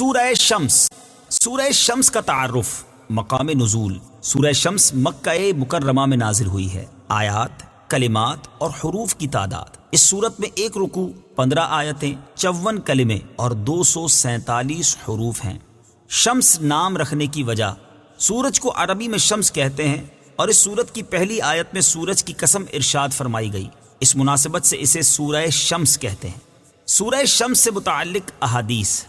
سورہ شمس. سورہ شمس کا تعارف. مقام نزول. سورہ شمس مکہ مکرمہ میں نازل ہوئی ہے. آیات، کلمات اور حروف کی تعداد. اس صورت میں 1 رکوع، 15 آیتیں، 54 کلمے اور 247 حروف ہیں. شمس نام رکھنے کی وجہ، سورج کو عربی میں شمس کہتے ہیں اور اس سورت کی پہلی آیت میں سورج کی قسم ارشاد فرمائی گئی. اس مناسبت سے اسے سورہ شمس کہتے ہیں. سورہ شمس سے متعلق احادیث.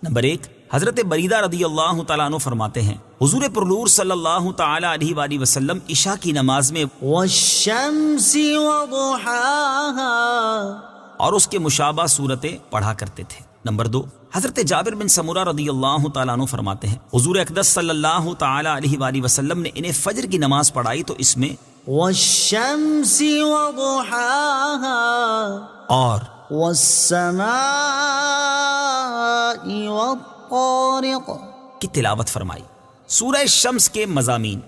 نمبر 1، حضرت بریدہ رضی اللہ تعالیٰ عنہ فرماتے ہیں حضور پرنور صلی اللہ تعالیٰ علیہ وآلہ وسلم عشاء کی نماز میں والشمس وضحاها اور اس کے مشابہ صورتیں پڑھا کرتے تھے. نمبر 2، حضرت جابر بن سمورہ رضی اللہ تعالیٰ عنہ فرماتے ہیں حضور اقدس صلی اللہ تعالیٰ علیہ وآلہ وسلم نے انہیں فجر کی نماز پڑھائی تو اس میں والشمس وضحاها اور والسماء والطارق کی تلاوت فرمائی. سورہ شمس کے مضامین.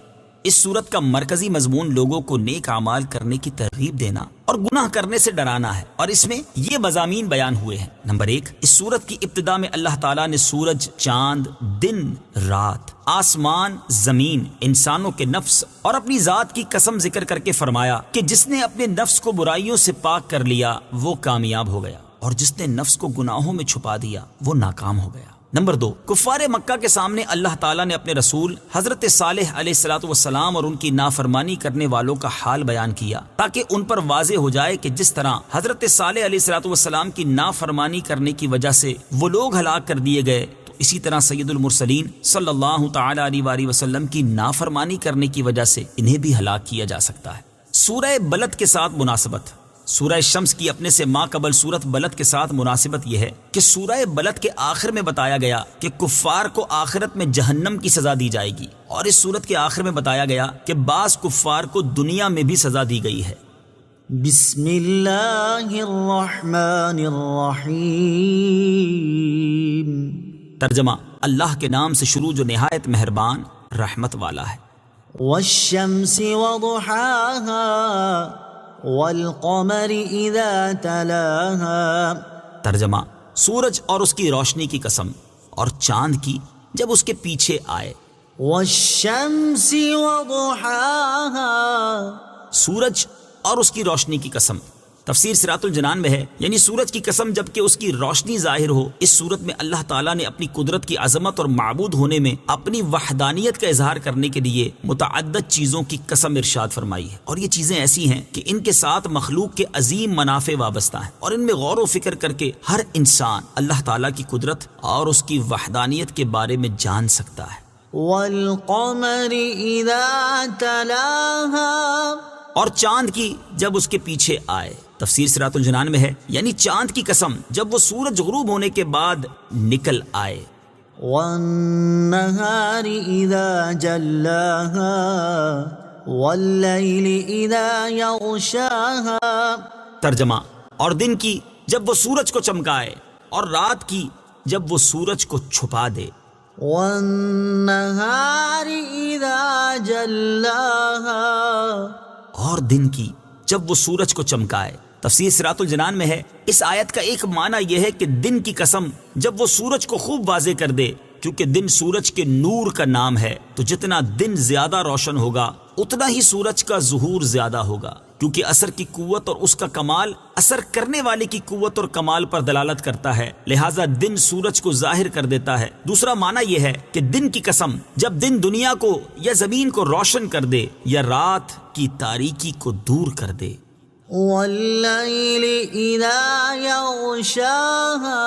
اس سورت کا مرکزی مضمون لوگوں کو نیک اعمال کرنے کی ترغیب دینا اور گناہ کرنے سے ڈرانا ہے، اور اس میں یہ مضامین بیان ہوئے ہیں. نمبر 1، اس سورت کی ابتدا میں اللہ تعالیٰ نے سورج، چاند، دن، رات، آسمان، زمین، انسانوں کے نفس اور اپنی ذات کی قسم ذکر کر کے فرمایا کہ جس نے اپنے نفس کو برائیوں سے پاک کر لیا وہ کامیاب ہو گیا، اور جس نے نفس کو گناہوں میں چھپا دیا وہ ناکام ہو گیا. نمبر 2، کفار مکہ کے سامنے اللہ تعالیٰ نے اپنے رسول حضرت صالح علیہ الصلوۃ والسلام اور ان کی نافرمانی کرنے والوں کا حال بیان کیا تاکہ ان پر واضح ہو جائے کہ جس طرح حضرت صالح علیہ الصلوۃ والسلام کی نافرمانی کرنے کی وجہ سے وہ لوگ ہلاک کر دیے گئے، تو اسی طرح سید المرسلین صلی اللہ تعالیٰ علیہ وآلہ وسلم کی نافرمانی کرنے کی وجہ سے انہیں بھی ہلاک کیا جا سکتا ہے. سورہ بلد کے ساتھ مناسبت. سورہ شمس کی اپنے سے ماقبل سورت بلد کے ساتھ مناسبت یہ ہے کہ سورہ بلد کے آخر میں بتایا گیا کہ کفار کو آخرت میں جہنم کی سزا دی جائے گی، اور اس سورت کے آخر میں بتایا گیا کہ بعض کفار کو دنیا میں بھی سزا دی گئی ہے. بسم اللہ الرحمن الرحیم. ترجمہ: اللہ کے نام سے شروع جو نہایت مہربان رحمت والا ہے. والشمس وضحاها والقمر اذا تلاها. ترجمہ: سورج اور اس کی روشنی کی قسم، اور چاند کی جب اس کے پیچھے آئے. والشمس وضحاها، سورج اور اس کی روشنی کی قسم. تفسیر صراط الجنان میں ہے یعنی سورج کی قسم جبکہ اس کی روشنی ظاہر ہو. اس صورت میں اللہ تعالیٰ نے اپنی قدرت کی عظمت اور معبود ہونے میں اپنی وحدانیت کا اظہار کرنے کے لیے متعدد چیزوں کی قسم ارشاد فرمائی ہے، اور یہ چیزیں ایسی ہیں کہ ان کے ساتھ مخلوق کے عظیم منافع وابستہ ہیں، اور ان میں غور و فکر کر کے ہر انسان اللہ تعالیٰ کی قدرت اور اس کی وحدانیت کے بارے میں جان سکتا ہے. والقمر اذا تلاها، اور چاند کی جب اس کے پیچھے آئے. تفسیر صراط الجنان میں ہے یعنی چاند کی قسم جب وہ سورج غروب ہونے کے بعد نکل آئے. والنہار اذا جلاها واللیل اذا یغشاها. ترجمہ: اور دن کی جب وہ سورج کو چمکائے، اور رات کی جب وہ سورج کو چھپا دے. والنہار اذا جلاها، اور دن کی جب وہ سورج کو چمکائے. تفسیر صراط الجنان میں ہے اس آیت کا ایک معنی یہ ہے کہ دن کی قسم جب وہ سورج کو خوب واضح کر دے، کیونکہ دن سورج کے نور کا نام ہے، تو جتنا دن زیادہ روشن ہوگا اتنا ہی سورج کا ظہور زیادہ ہوگا، کیونکہ اثر کی قوت اور اس کا کمال اثر کرنے والے کی قوت اور کمال پر دلالت کرتا ہے، لہٰذا دن سورج کو ظاہر کر دیتا ہے. دوسرا معنی یہ ہے کہ دن کی قسم جب دن دنیا کو یا زمین کو روشن کر دے یا رات کی تاریکی کو دور کر دے. واللیل اذا یغشاها،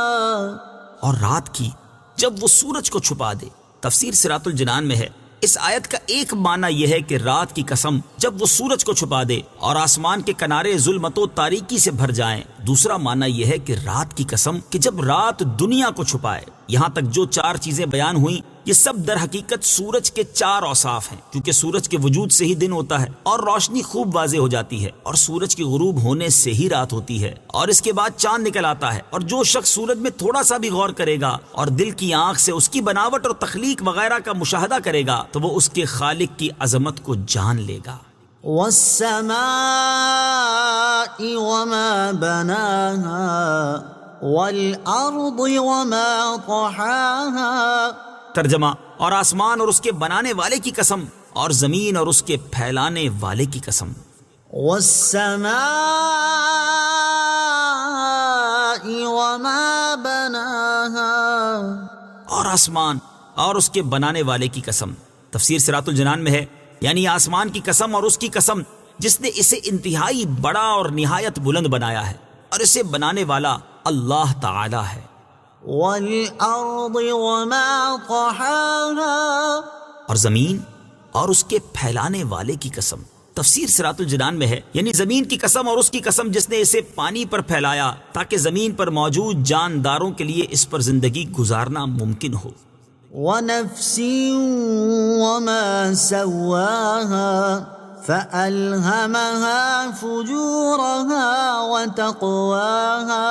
اور رات کی جب وہ سورج کو چھپا دے. تفسیر صراط الجنان میں ہے اس آیت کا ایک معنی یہ ہے کہ رات کی قسم جب وہ سورج کو چھپا دے اور آسمان کے کنارے ظلمت و تاریکی سے بھر جائیں. دوسرا معنی یہ ہے کہ رات کی قسم کہ جب رات دنیا کو چھپائے. یہاں تک جو 4 چیزیں بیان ہوئیں یہ سب در حقیقت سورج کے 4 اوصاف ہیں، کیونکہ سورج کے وجود سے ہی دن ہوتا ہے اور روشنی خوب واضح ہو جاتی ہے، اور سورج کی غروب ہونے سے ہی رات ہوتی ہے، اور اس کے بعد چاند نکل آتا ہے. اور جو شخص سورج میں تھوڑا سا بھی غور کرے گا اور دل کی آنکھ سے اس کی بناوٹ اور تخلیق وغیرہ کا مشاہدہ کرے گا تو وہ اس کے خالق کی عظمت کو جان لے گا. والسماء وما بناها، والأرض وما طحاها. ترجمہ، اور آسمان اور اس کے بنانے والے کی قسم، اور زمین اور اس کے پھیلانے والے کی قسم. والسماء وما بناها. اور آسمان اور اس کے بنانے والے کی قسم. تفسیر صراط الجنان میں ہے، یعنی آسمان کی قسم اور اس کی قسم جس نے اسے انتہائی بڑا اور نہایت بلند بنایا ہے، اور اسے بنانے والا اللہ تعالی ہے. والأرض وما طحاها. اور زمین اور اس کے پھیلانے والے کی قسم. تفسیر صراط الجنان میں ہے، یعنی زمین کی قسم اور اس کی قسم جس نے اسے پانی پر پھیلایا تاکہ زمین پر موجود جانداروں کے لیے اس پر زندگی گزارنا ممکن ہو. ونفس وما سواها فألهمها فجورها وتقواها.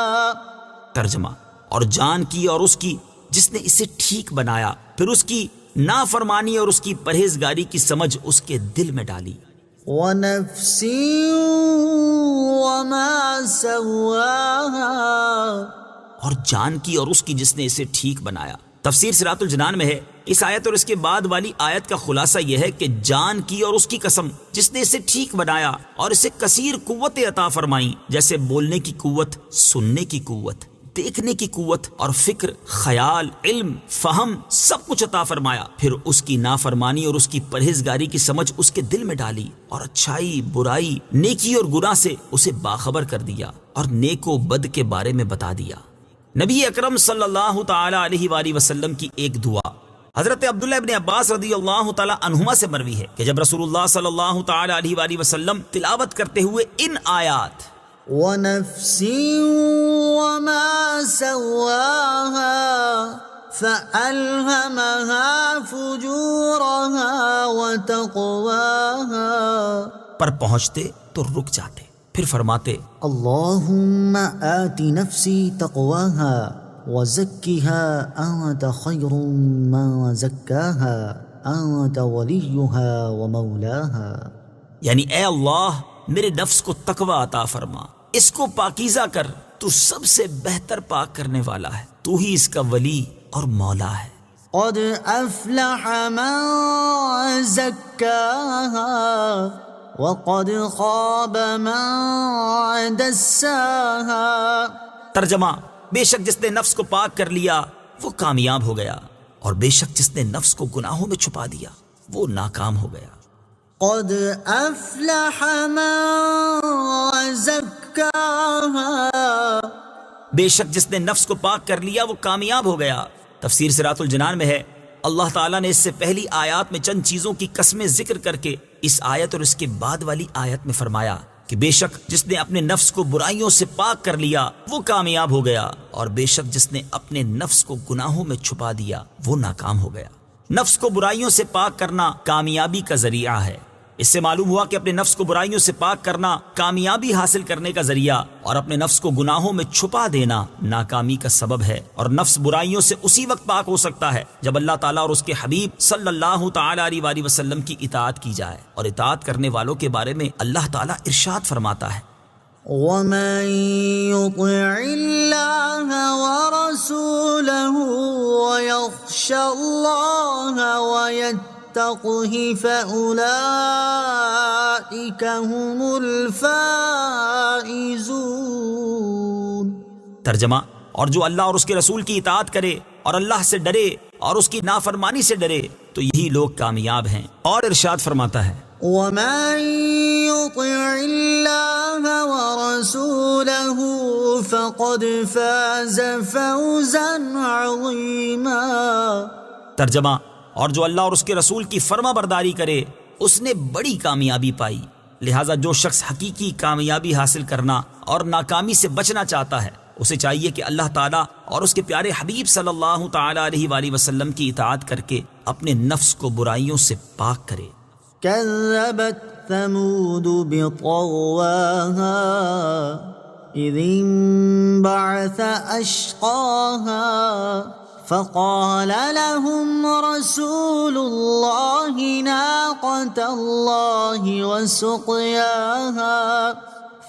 ترجمہ، اور جان کی اور اس کی جس نے اسے ٹھیک بنایا، پھر اس کی نافرمانی اور اس کی پرہیزگاری کی سمجھ اس کے دل میں ڈالی. ونفس وما سواها. اور جان کی اور اس کی جس نے اسے ٹھیک بنایا. تفسیر صراط الجنان میں ہے، اس آیت اور اس کے بعد والی آیت کا خلاصہ یہ ہے کہ جان کی اور اس کی قسم جس نے اسے ٹھیک بنایا اور اسے کثیر قوت عطا فرمائی، جیسے بولنے کی قوت، سننے کی قوت، دیکھنے کی قوت اور فکر، خیال، علم، فہم، سب کچھ عطا فرمایا. پھر اس کی نافرمانی اور اس کی پرہیزگاری کی سمجھ اس کے دل میں ڈالی، اور اچھائی، برائی، نیکی اور گناہ سے اسے باخبر کر دیا، اور نیک و بد کے بارے میں بتا دیا. نبی اکرم صلی اللہ تعالی علیہ وآلہ وسلم کی ایک دعا حضرت عبداللہ ابن عباس رضی اللہ تعالی عنہما سے مروی ہے کہ جب رسول اللہ صلی اللہ تعالی علیہ وآلہ وسلم تلاوت کرتے ہوئے ان آیات ونفس وما سواها فألهمها فجورها وتقواها پر پہنچتے تو رک جاتے، پھر فرماتے اللهم آت نفسی تقواها وزکها انت خیر من زکاها انت ولیها ومولاها. یعنی اے اللہ میرے نفس کو تقوی عطا فرما، اس کو پاکیزہ کر، تو سب سے بہتر پاک کرنے والا ہے، تو ہی اس کا ولی اور مولا ہے. قد افلح من زکاها وقد خاب من دساها. ترجمہ، بے شک جس نے نفس کو پاک کر لیا وہ کامیاب ہو گیا، اور بے شک جس نے نفس کو گناہوں میں چھپا دیا وہ ناکام ہو گیا. قد افلح من زکاها. بے شک جس نے نفس کو پاک کر لیا وہ کامیاب ہو گیا. تفسیر صراط الجنان میں ہے، اللہ تعالیٰ نے اس سے پہلی آیات میں چند چیزوں کی قسمیں ذکر کر کے اس آیت اور اس کے بعد والی آیت میں فرمایا کہ بے شک جس نے اپنے نفس کو برائیوں سے پاک کر لیا وہ کامیاب ہو گیا، اور بے شک جس نے اپنے نفس کو گناہوں میں چھپا دیا وہ ناکام ہو گیا. نفس کو برائیوں سے پاک کرنا کامیابی کا ذریعہ ہے. اس سے معلوم ہوا کہ اپنے نفس کو برائیوں سے پاک کرنا کامیابی حاصل کرنے کا ذریعہ، اور اپنے نفس کو گناہوں میں چھپا دینا ناکامی کا سبب ہے. اور نفس برائیوں سے اسی وقت پاک ہو سکتا ہے جب اللہ تعالیٰ اور اس کے حبیب صلی اللہ تعالی علیہ وآلہ وسلم کی اطاعت کی جائے. اور اطاعت کرنے والوں کے بارے میں اللہ تعالیٰ ارشاد فرماتا ہے ومن يطع الله ورسوله ويخش الله ويتقه فأولئك هم الفائزون. ترجمہ، اور جو اللہ اور اس کے رسول کی اطاعت کرے اور اللہ سے ڈرے اور اس کی نافرمانی سے ڈرے تو یہی لوگ کامیاب ہیں. اور ارشاد فرماتا ہے ومن يطع الله ورسوله فقد فاز فوزا عظيما. ترجمہ، اور جو اللہ اور اس کے رسول کی فرما برداری کرے اس نے بڑی کامیابی پائی. لہٰذا جو شخص حقیقی کامیابی حاصل کرنا اور ناکامی سے بچنا چاہتا ہے اسے چاہیے کہ اللہ تعالیٰ اور اس کے پیارے حبیب صلی اللہ تعالی علیہ وآلہ وسلم کی اطاعت کر کے اپنے نفس کو برائیوں سے پاک کرے. كذبت ثمود بطغواها إذ انبعث أشقاها فقال لهم رسول الله ناقة الله وسقياها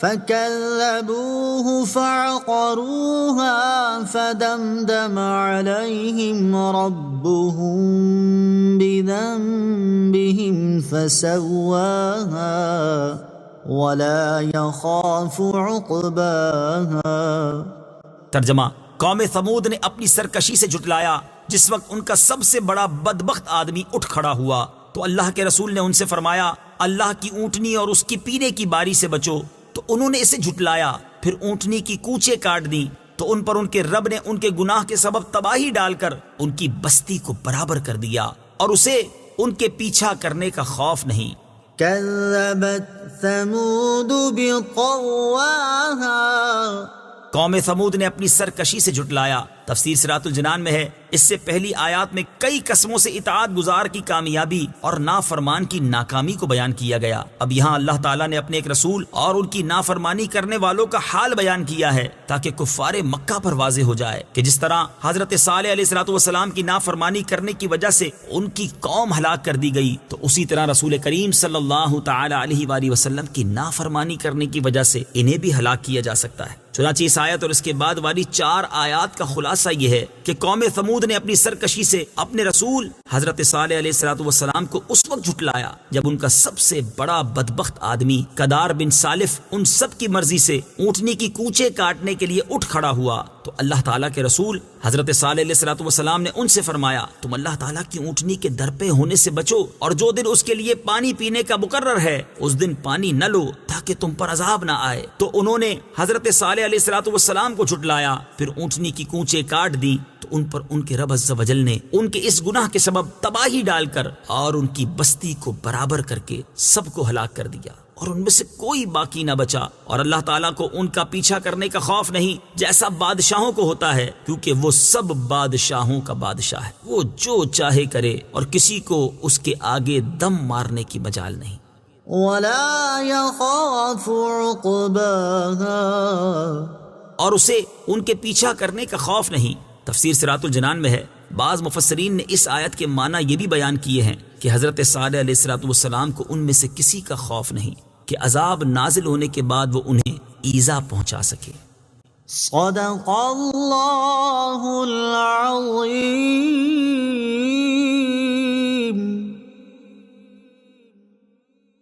فكذبوه فعقروها فدمدم عليهم ربهم بذنبهم فسواها ولا يخاف عقباها۔ ترجمہ، قوم ثمود نے اپنی سرکشی سے جھٹلایا جس وقت ان کا سب سے بڑا بدبخت آدمی اٹھ کھڑا ہوا تو اللہ کے رسول نے ان سے فرمایا اللہ کی اونٹنی اور اس کی پینے کی باری سے بچو، تو انہوں نے اسے جھٹلایا، پھر اونٹنی کی کوچے کاٹ دیں تو ان پر ان کے رب نے ان کے گناہ کے سبب تباہی ڈال کر ان کی بستی کو برابر کر دیا اور اسے ان کے پیچھا کرنے کا خوف نہیں۔ كذبت ثمود بطغواها، قوم ثمود نے اپنی سرکشی سے جھٹلایا۔ تفسیر صراط الجنان میں ہے اس سے پہلی آیات میں کئی قسموں سے اطاعت گزار کی کامیابی اور نافرمان کی ناکامی کو بیان کیا گیا۔ اب یہاں اللہ تعالیٰ نے اپنے ایک رسول اور ان کی نافرمانی کرنے والوں کا حال بیان کیا ہے تاکہ کفار مکہ پر واضح ہو جائے کہ جس طرح حضرت صالح علیہ السلام کی نافرمانی کرنے کی وجہ سے ان کی قوم ہلاک کر دی گئی، تو اسی طرح رسول کریم صلی اللہ تعالی علیہ وآلہ وسلم کی نافرمانی کرنے کی وجہ سے انہیں بھی ہلاک کیا جا سکتا ہے۔ چنانچہ اس آیت اور اس کے بعد والی 4 آیات کا خلاصہ یہ ہے کہ قوم ثمود نے اپنی سرکشی سے اپنے رسول حضرت صالح علیہ السلام کو اس وقت جھٹلایا جب ان کا سب سے بڑا بدبخت آدمی قدار بن سالف ان سب کی مرضی سے اونٹنی کی کوچے کاٹنے کے لیے اٹھ کھڑا ہوا، تو اللہ تعالیٰ کے رسول حضرت صالح علیہ السلام نے ان سے فرمایا تم اللہ تعالیٰ کی اونٹنی کے در پہ ہونے سے بچو اور جو دن اس کے لیے پانی پینے کا مقرر ہے اس دن پانی نہ لو تاکہ تم پر عذاب نہ آئے۔ تو انہوں نے حضرت صالح علیہ السلام کو جھٹلایا، پھر اونٹنی کی کوچے کاٹ دی تو ان پر ان کے رب عز و جل نے ان کے اس گناہ کے سبب تباہی ڈال کر اور ان کی بستی کو برابر کر کے سب کو ہلاک کر دیا اور ان میں سے کوئی باقی نہ بچا، اور اللہ تعالیٰ کو ان کا پیچھا کرنے کا خوف نہیں جیسا بادشاہوں کو ہوتا ہے، کیونکہ وہ سب بادشاہوں کا بادشاہ ہے، وہ جو چاہے کرے اور کسی کو اس کے آگے دم مارنے کی مجال نہیں۔ ولا يخاف عقباها، اور اسے ان کے پیچھا کرنے کا خوف نہیں۔ تفسیر صراط الجنان میں ہے بعض مفسرین نے اس آیت کے معنی یہ بھی بیان کیے ہیں کہ حضرت صالح علیہ السلام کو ان میں سے کسی کا خوف نہیں کہ عذاب نازل ہونے کے بعد وہ انہیں ایذا پہنچا سکے۔ صدق اللہ العظیم۔